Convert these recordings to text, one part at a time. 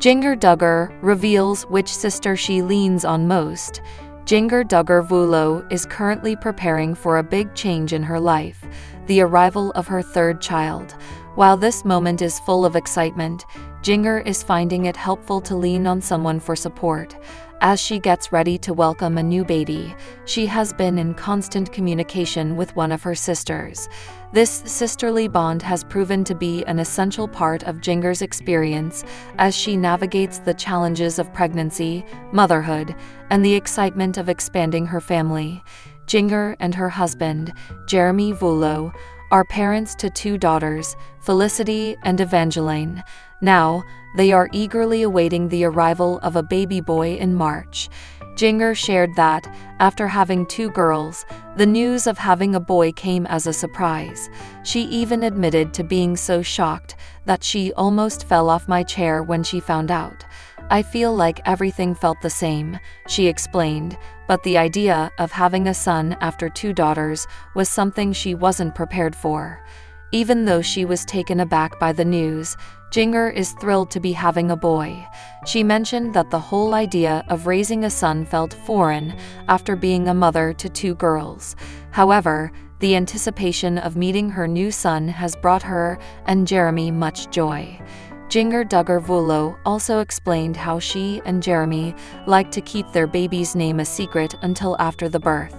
Jana Duggar reveals which sister she leans on most. Jana Duggar is currently preparing for a big change in her life, the arrival of her third child. While this moment is full of excitement, Jana is finding it helpful to lean on someone for support. As she gets ready to welcome a new baby, she has been in constant communication with one of her sisters. This sisterly bond has proven to be an essential part of Jana's experience as she navigates the challenges of pregnancy, motherhood, and the excitement of expanding her family. Jana and her husband, Jeremy Vullo, are parents to 2 daughters, Felicity and Evangeline. Now, they are eagerly awaiting the arrival of a baby boy in March. Jana shared that, after having 2 girls, the news of having a boy came as a surprise. She even admitted to being so shocked that she almost fell off my chair when she found out. I feel like everything felt the same, she explained, but the idea of having a son after 2 daughters was something she wasn't prepared for. Even though she was taken aback by the news, Jana is thrilled to be having a boy. She mentioned that the whole idea of raising a son felt foreign after being a mother to 2 girls. However, the anticipation of meeting her new son has brought her and Jeremy much joy. Jana Duggar also explained how she and Jeremy like to keep their baby's name a secret until after the birth.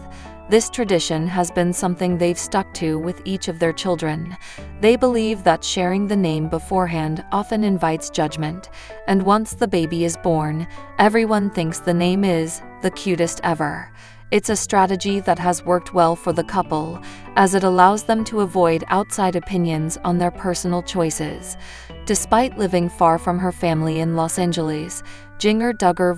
This tradition has been something they've stuck to with each of their children. They believe that sharing the name beforehand often invites judgment, and once the baby is born, everyone thinks the name is the cutest ever. It's a strategy that has worked well for the couple, as it allows them to avoid outside opinions on their personal choices. Despite living far from her family in Los Angeles, Jana Duggar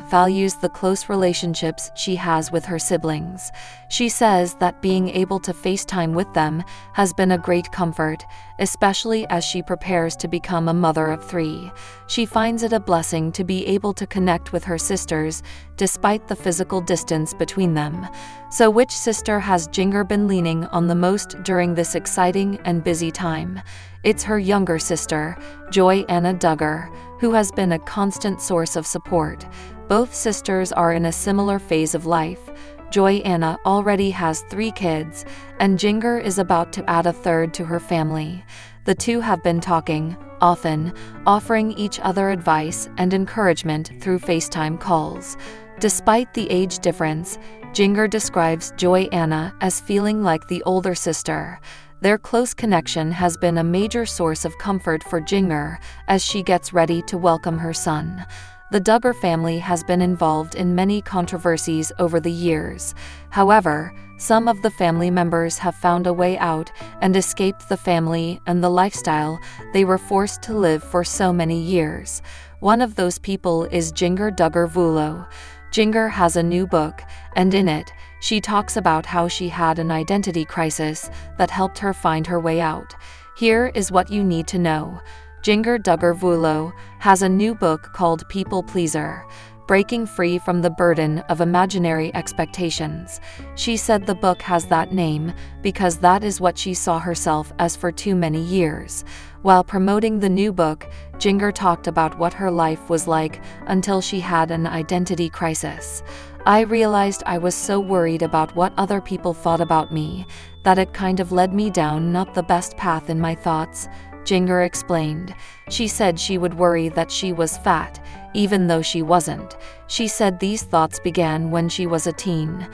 values the close relationships she has with her siblings. She says that being able to FaceTime with them has been a great comfort, especially as she prepares to become a mother of 3. She finds it a blessing to be able to connect with her sisters, despite the physical distance between them. So which sister has Jana been leaning on the most during this exciting and busy time? It's her younger sister, Jana Duggar, who has been a constant source of support. Both sisters are in a similar phase of life. Jana already has 3 kids, and Jana is about to add a 3rd to her family. The 2 have been talking, often, offering each other advice and encouragement through FaceTime calls. Despite the age difference, Jana describes Jana as feeling like the older sister. Their close connection has been a major source of comfort for Jana as she gets ready to welcome her son. The Duggar family has been involved in many controversies over the years. However, some of the family members have found a way out and escaped the family and the lifestyle they were forced to live for so many years. One of those people is Jana Duggar. Jana has a new book, and in it, she talks about how she had an identity crisis that helped her find her way out. Here is what you need to know. Jana Duggar has a new book called People Pleaser: Breaking Free from the Burden of Imaginary Expectations. She said the book has that name because that is what she saw herself as for too many years. While promoting the new book, Jana talked about what her life was like until she had an identity crisis. I realized I was so worried about what other people thought about me, that it kind of led me down not the best path in my thoughts, Jana explained. She said she would worry that she was fat, even though she wasn't. She said these thoughts began when she was a teen.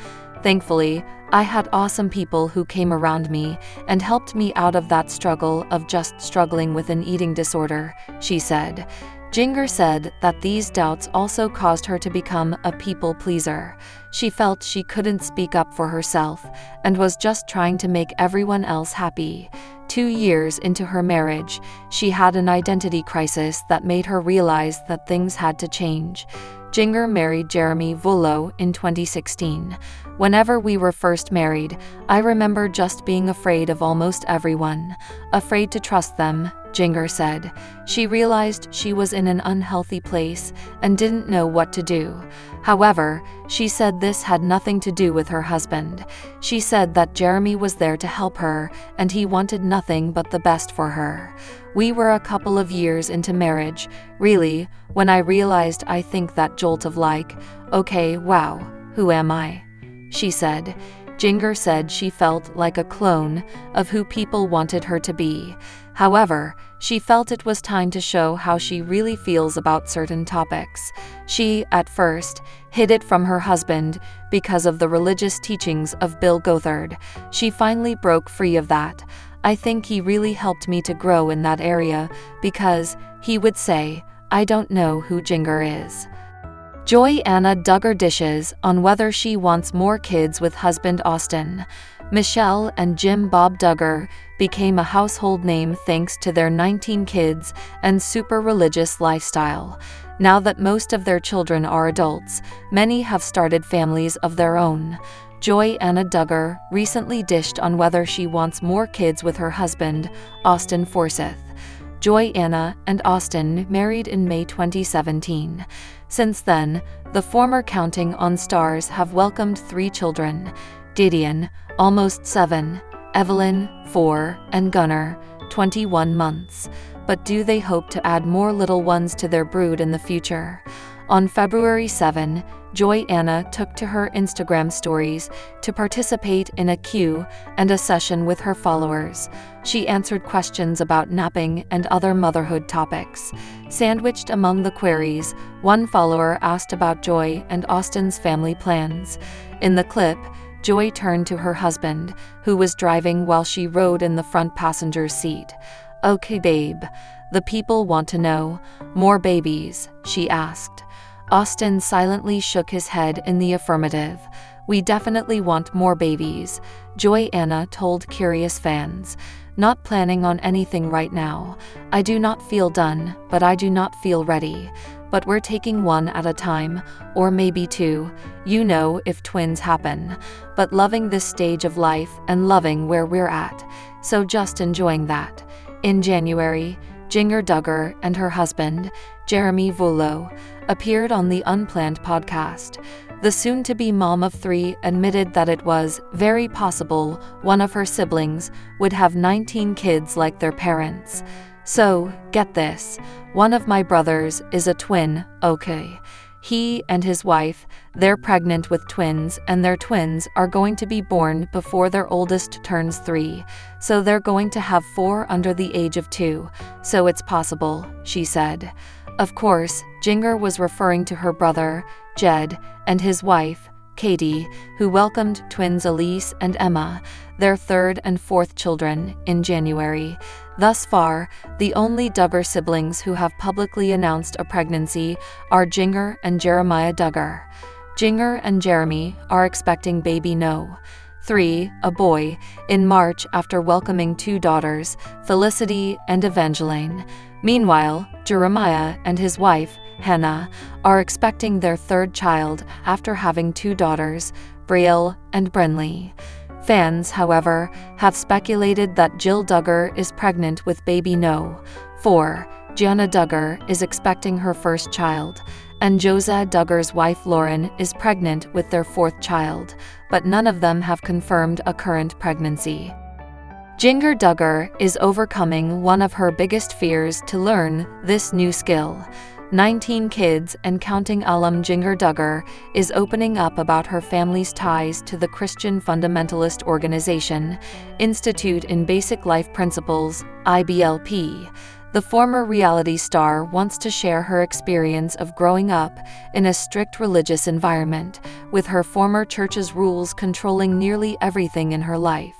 Thankfully, I had awesome people who came around me and helped me out of that struggle of just struggling with an eating disorder, she said. Jana said that these doubts also caused her to become a people pleaser. She felt she couldn't speak up for herself and was just trying to make everyone else happy. 2 years into her marriage, she had an identity crisis that made her realize that things had to change. Jana married Jeremy Vullo in 2016. Whenever we were first married, I remember just being afraid of almost everyone. Afraid to trust them, Jinger said. She realized she was in an unhealthy place and didn't know what to do. However, she said this had nothing to do with her husband. She said that Jeremy was there to help her and he wanted nothing but the best for her. We were a couple of years into marriage, really, when I realized I think that jolt of like, okay, wow, who am I? She said. Jinger said she felt like a clone of who people wanted her to be. However, she felt it was time to show how she really feels about certain topics. She, at first, hid it from her husband because of the religious teachings of Bill Gothard. She finally broke free of that. I think he really helped me to grow in that area because, he would say, I don't know who Jinger is. Jana Duggar dishes on whether she wants more kids with husband Austin. Michelle and Jim Bob Duggar became a household name thanks to their 19 kids and super religious lifestyle. Now that most of their children are adults, many have started families of their own. Jana Duggar recently dished on whether she wants more kids with her husband, Austin Forsyth. Jana and Austin married in May 2017. Since then, the former Counting on Stars have welcomed 3 children: Didion, almost 7, Evelyn, 4, and Gunnar, 21 months. But do they hope to add more little ones to their brood in the future? On February 7, Jana took to her Instagram stories to participate in a Q&A session with her followers. She answered questions about napping and other motherhood topics. Sandwiched among the queries, one follower asked about Joy and Austin's family plans. In the clip, Joy turned to her husband, who was driving while she rode in the front passenger seat. "Okay, babe. The people want to know. More babies?" she asked. Austin silently shook his head in the affirmative. "We definitely want more babies," Jana told curious fans. "Not planning on anything right now. I do not feel done, but I do not feel ready. But we're taking one at a time, or maybe 2, if twins happen. But loving this stage of life and loving where we're at. So just enjoying that." In January, Jana Duggar and her husband, Jeremy Vuolo, appeared on the Unplanned podcast. The soon-to-be mom of 3 admitted that it was very possible one of her siblings would have 19 kids like their parents. "So, get this, one of my brothers is a twin, okay. He and his wife, they're pregnant with twins, and their twins are going to be born before their oldest turns 3, so they're going to have 4 under the age of 2, so it's possible," she said. Of course, Jinger was referring to her brother, Jed, and his wife, Katie, who welcomed twins Elise and Emma, their 3rd and 4th children, in January. Thus far, the only Duggar siblings who have publicly announced a pregnancy are Jinger and Jeremiah Duggar. Jinger and Jeremy are expecting baby No. 3, a boy, in March after welcoming 2 daughters, Felicity and Evangeline. Meanwhile, Jeremiah and his wife, Hannah, are expecting their 3rd child after having 2 daughters, Brielle and Brenly. Fans, however, have speculated that Jill Duggar is pregnant with baby No. 4, Jana Duggar is expecting her 1st child, and Josiah Duggar's wife Lauren is pregnant with their 4th child, but none of them have confirmed a current pregnancy. Jana Duggar is overcoming one of her biggest fears to learn this new skill. 19 kids and counting alum Jana Duggar is opening up about her family's ties to the Christian fundamentalist organization, Institute in Basic Life Principles, IBLP. The former reality star wants to share her experience of growing up in a strict religious environment, with her former church's rules controlling nearly everything in her life.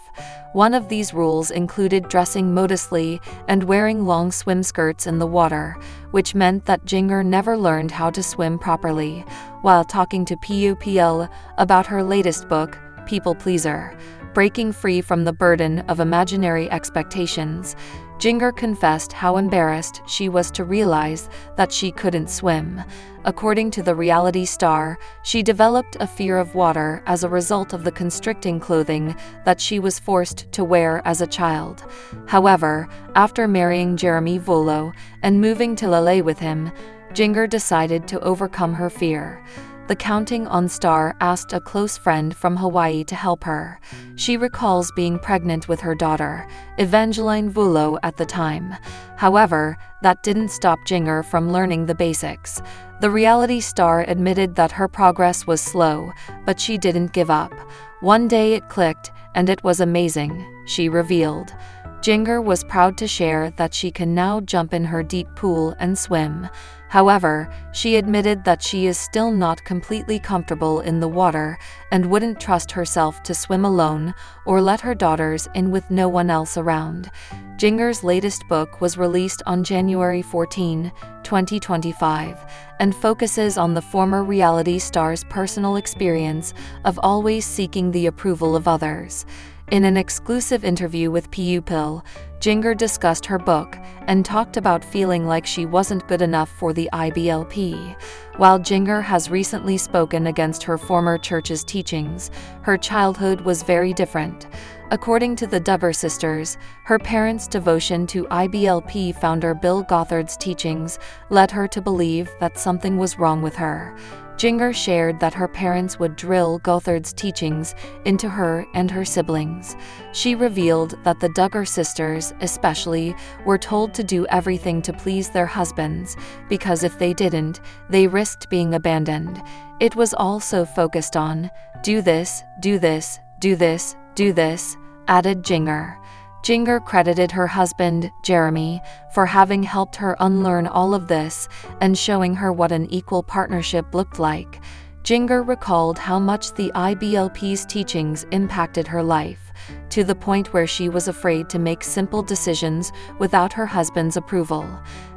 One of these rules included dressing modestly and wearing long swim skirts in the water, which meant that Jinger never learned how to swim properly. While talking to PUPL about her latest book, People Pleaser: Breaking Free from the Burden of Imaginary Expectations, Duggar confessed how embarrassed she was to realize that she couldn't swim. According to the reality star, she developed a fear of water as a result of the constricting clothing that she was forced to wear as a child. However, after marrying Jeremy Volo and moving to LA with him, Duggar decided to overcome her fear. The Counting On star asked a close friend from Hawaii to help her. She recalls being pregnant with her daughter, Evangeline Volo, at the time. However, that didn't stop Duggar from learning the basics. The reality star admitted that her progress was slow, but she didn't give up. One day it clicked, and it was amazing, she revealed. Duggar was proud to share that she can now jump in her deep pool and swim. However, she admitted that she is still not completely comfortable in the water and wouldn't trust herself to swim alone or let her daughters in with no one else around. Duggar's latest book was released on January 14, 2025, and focuses on the former reality star's personal experience of always seeking the approval of others. In an exclusive interview with People, Duggar discussed her book and talked about feeling like she wasn't good enough for the IBLP. While Duggar has recently spoken against her former church's teachings, her childhood was very different. According to the Duggar sisters, her parents' devotion to IBLP founder Bill Gothard's teachings led her to believe that something was wrong with her. Duggar shared that her parents would drill Gothard's teachings into her and her siblings. She revealed that the Duggar sisters, especially, were told to do everything to please their husbands, because if they didn't, they risked being abandoned. It was also focused on, do this, do this, do this, do this, added Duggar. Duggar credited her husband, Jeremy, for having helped her unlearn all of this and showing her what an equal partnership looked like. Duggar recalled how much the IBLP's teachings impacted her life, to the point where she was afraid to make simple decisions without her husband's approval.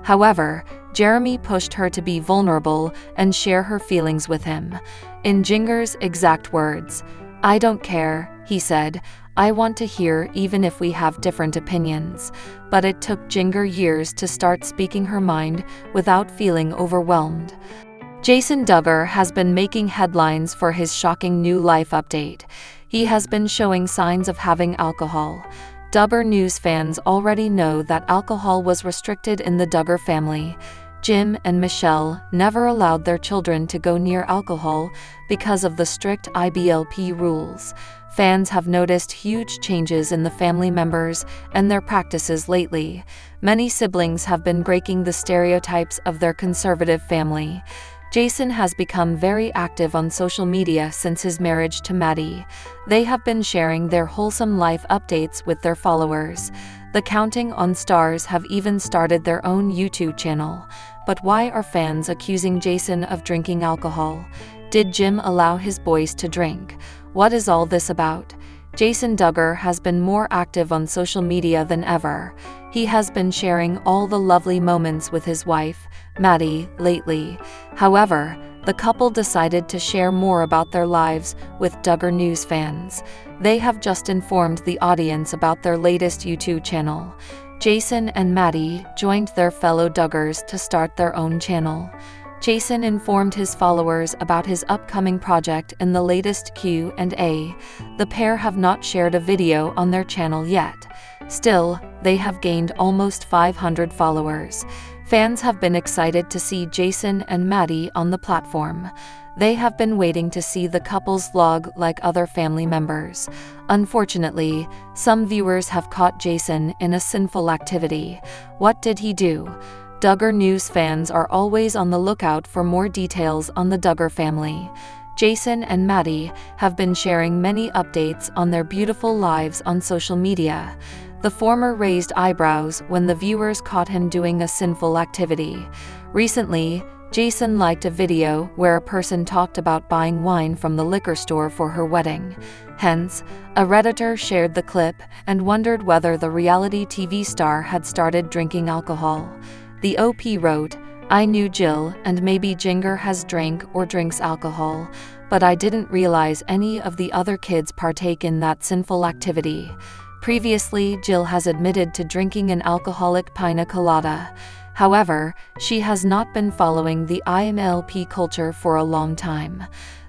However, Jeremy pushed her to be vulnerable and share her feelings with him. In Duggar's exact words, "I don't care," he said. "I want to hear even if we have different opinions." But it took Duggar years to start speaking her mind without feeling overwhelmed. Jana Duggar has been making headlines for his shocking new life update. He has been showing signs of having alcohol. Duggar News fans already know that alcohol was restricted in the Duggar family. Jim and Michelle never allowed their children to go near alcohol because of the strict IBLP rules. Fans have noticed huge changes in the family members and their practices lately. Many siblings have been breaking the stereotypes of their conservative family. Jason has become very active on social media since his marriage to Maddie. They have been sharing their wholesome life updates with their followers. The Counting On stars have even started their own YouTube channel. But why are fans accusing Jason of drinking alcohol? Did Jim allow his boys to drink? What is all this about? Jana Duggar has been more active on social media than ever. He has been sharing all the lovely moments with his wife, Maddie, lately. However, the couple decided to share more about their lives with Duggar News fans. They have just informed the audience about their latest YouTube channel. Jason and Maddie joined their fellow Duggars to start their own channel. Jason informed his followers about his upcoming project in the latest Q&A. The pair have not shared a video on their channel yet. Still, they have gained almost 500 followers. Fans have been excited to see Jason and Maddie on the platform. They have been waiting to see the couple's vlog like other family members. Unfortunately, some viewers have caught Jason in a sinful activity. What did he do? Duggar News fans are always on the lookout for more details on the Duggar family. Jason and Maddie have been sharing many updates on their beautiful lives on social media. The former raised eyebrows when the viewers caught him doing a sinful activity. Recently, Jason liked a video where a person talked about buying wine from the liquor store for her wedding. Hence, a Redditor shared the clip and wondered whether the reality TV star had started drinking alcohol. The OP wrote, "I knew Jill and maybe Duggar has drank or drinks alcohol, but I didn't realize any of the other kids partake in that sinful activity." Previously, Jill has admitted to drinking an alcoholic pina colada. However, she has not been following the IMLP culture for a long time.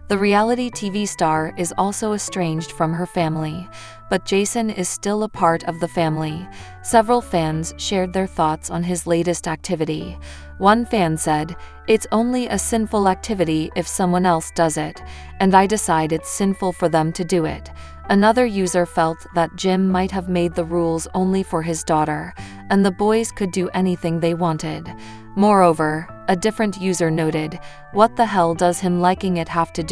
The reality TV star is also estranged from her family, but Jason is still a part of the family. Several fans shared their thoughts on his latest activity. One fan said, "It's only a sinful activity if someone else does it, and I decide it's sinful for them to do it." Another user felt that Jim might have made the rules only for his daughter, and the boys could do anything they wanted. Moreover, a different user noted, "What the hell does him liking it have to do